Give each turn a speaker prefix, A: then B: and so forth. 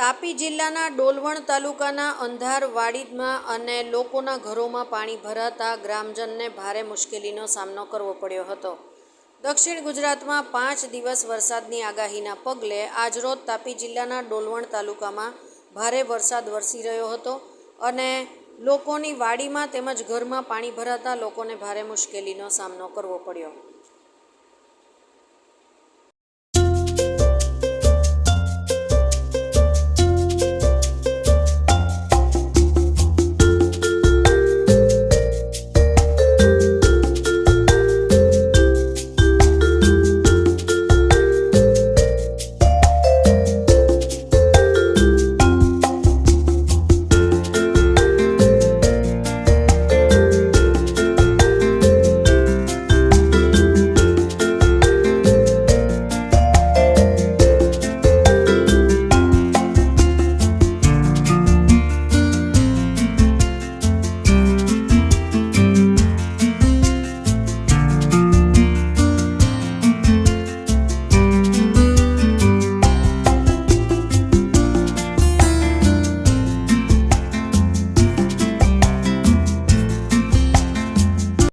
A: તાપી જિલ્લાના ડોલવણ તાલુકાના અંધાર વાડીમાં અને લોકોના ઘરોમાં પાણી ભરાતા ગ્રામજનને ભારે મુશ્કેલીનો સામનો કરવો પડ્યો હતો। દક્ષિણ ગુજરાતમાં 5 દિવસ વરસાદની આગાહીના પગલે આજરોજ તાપી જિલ્લાના ડોલવણ તાલુકામાં ભારે વરસાદ વરસી રહ્યો હતો અને લોકોની વાડીમાં તેમજ ઘરમાં પાણી ભરાતા લોકોને ભારે મુશ્કેલીનો સામનો કરવો પડ્યો।